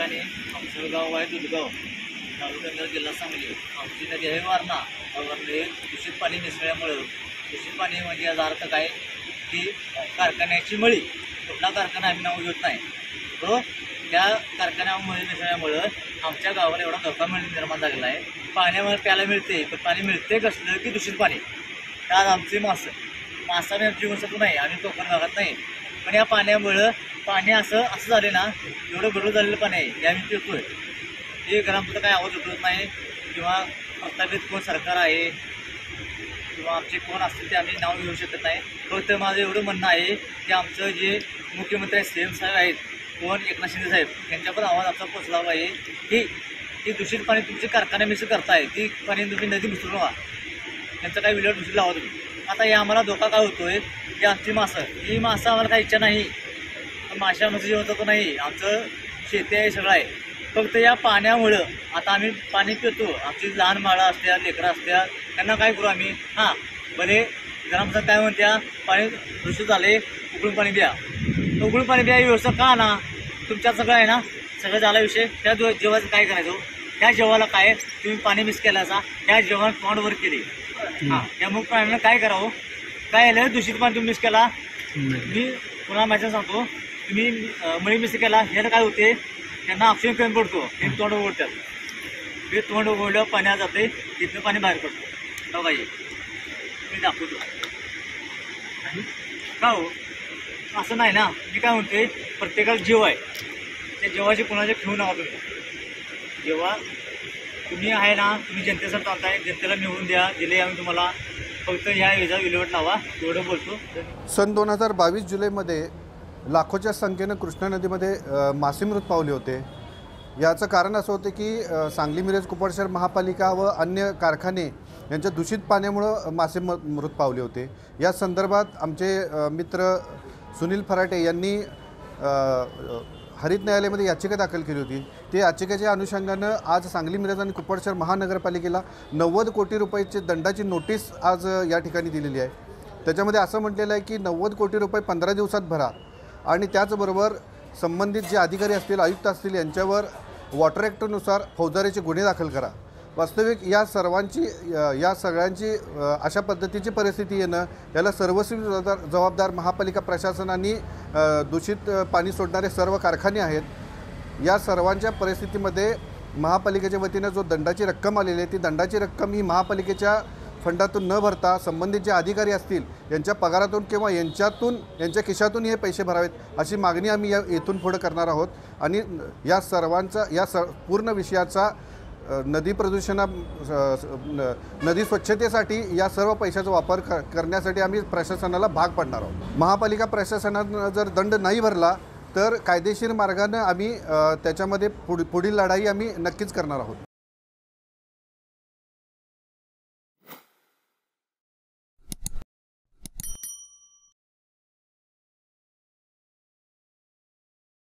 ठिकाणी आमचं गाव आहे दुधगाव, तालुका जिल्हा सांगली. आमची नदी आहे वारणा. वारणा दूषित पाणी मिसळल्यामुळं, दूषित पाणी म्हणजे याचा अर्थ काय की कारखान्याची मळी, कुठला कारखाना आम्ही नाव घेत नाही, तो त्या कारखान्यामुळे मिसळल्यामुळं आमच्या गावाला एवढा धोका निर्माण झालेला आहे. पाण्यावर प्यायला मिळते, पण पाणी मिळते कसलं की दूषित पाणी. त्यात आमचे मासा मी जीवनसत्व नाही, आम्ही कोकण भागात नाही, पण या पाण्यामुळं पाणी असं झाले ना, एवढं गढूळ झालेलं पाणी आहे हे आम्ही पितोय. हे ग्रामपंचायत काय आवाज उठवत नाही किंवा प्रस्थापित कोण सरकार आहे किंवा आमचे कोण असतील ते आम्ही नाव घेऊ शकत नाही. फक्त माझं एवढं म्हणणं आहे की आमचं जे मुख्यमंत्री CM साहेब आहेत, कोण एकनाथ शिंदे साहेब, यांच्यावर आवाज आमचा पोचला पाहिजे की दूषित पाणी तुमचे कारखाने मिसळ करताय, ती पाणी तुम्ही नदी मिसळू नका, त्यांचं काही विल्हेवाट दुसरी लावा तुम्ही. आता हे आम्हाला धोका काय होतोय की आमची ही मासं आम्हाला काही इच्छा नाही, माशामध्ये जेवण होतं नाही, आमचं शेती आहे, सगळं आहे. फक्त या पाण्यामुळं आता आम्ही पाणी पितो, आमची लहान बाळं असतात, लेकरं असतात, त्यांना काय करू आम्ही? हां, भले ग्रामपंचायत काय म्हणत्या पाणी दूषित झाले, उकळून पाणी द्या. उकळून पाणी द्या ही व्यवस्था का ना? तुमच्यात सगळं आहे ना, सगळं झाला विषय. त्या जेवायचं काय करायचं? त्या जेवायला काय तुम्ही पाणी मिस केल्याचा त्या जेवण तोंडवर केली. हां, त्यामुळे प्राण्यांना काय करावं? काय आलं दूषित पाणी तुम्ही मिस केला, मी पुन्हा मॅसेज सांगतो, तुम्ही मळी मिस केला, ह्याला काय होते? त्यांना ऑक्सिजन कमी पडतो, ते तोंड उघडतात, ते तोंड उघडल्यावर पाण्यात जाते, तिथनं पाणी बाहेर पडतो. बघा मी दाखवतो का हो, असं नाही ना. मी काय म्हणते, प्रत्येकाला जीव आहे, त्या जीवाची कोणाचे ठेवू नका तुम्ही. जेव्हा तुम्ही आहे ना, तुम्ही जनतेसाठी चालताय, जनतेला निवडून द्या, दिले आम्ही तुम्हाला, फक्त ह्या वेळेचा विल्हेवाट लावा, एवढं बोलतो. सन 2022 जुलैमध्ये लाखोच्या संख्येनं कृष्णा नदीमध्ये मासे मृत पावले होते. याचं कारण असं होतं की सांगली मिरज कुपवाड शहर महापालिका व अन्य कारखाने यांच्या दूषित पाण्यामुळं मासे मृत पावले होते. या संदर्भात आमचे मित्र सुनील फराटे यांनी हरित न्यायालयामध्ये याचिका दाखल केली होती. ते याचिकेच्या अनुषंगानं आज सांगली मिरज आणि कुपवाड शहर महानगरपालिकेला 90 कोटी रुपयाची दंडाची नोटीस आज या ठिकाणी दिलेली आहे. त्याच्यामध्ये असं म्हटलेलं आहे की 90 कोटी रुपये 15 दिवसात भरा आणि त्याचबरोबर संबंधित जे अधिकारी असतील, आयुक्त असतील, यांच्यावर वॉटर ॲक्टनुसार फौजदारीचे गुन्हे दाखल करा. वास्तविक या सगळ्यांची अशा पद्धतीची परिस्थिती येणं, याला सर्वस्वी जबाबदार महापालिका प्रशासनाने दूषित पाणी सोडणारे सर्व कारखाने आहेत. या सर्वांच्या परिस्थितीमध्ये महापालिकेच्या वतीनं जो दंडाची रक्कम आलेली आहे, ती दंडाची रक्कम ही महापालिकेच्या फंडातून न भरता संबंधित जे अधिकारी असतील यांच्या पगारातून किंवा यांच्या खिशातून हे पैसे भरावेत, अशी मागणी आम्ही येथून पुढे करणार आहोत. आणि या सर्वांचा पूर्ण विषयाचा नदी नदी स्वच्छतेसाठी या सर्व पैशाचा वापर करण्यासाठी आम्ही प्रशासनाला भाग पाडणार आहोत. महापालिका प्रशासनानं जर दंड नाही भरला तर कायदेशीर मार्गानं आम्ही त्याच्यामध्ये पुढील लढाई आम्ही नक्कीच करणार आहोत.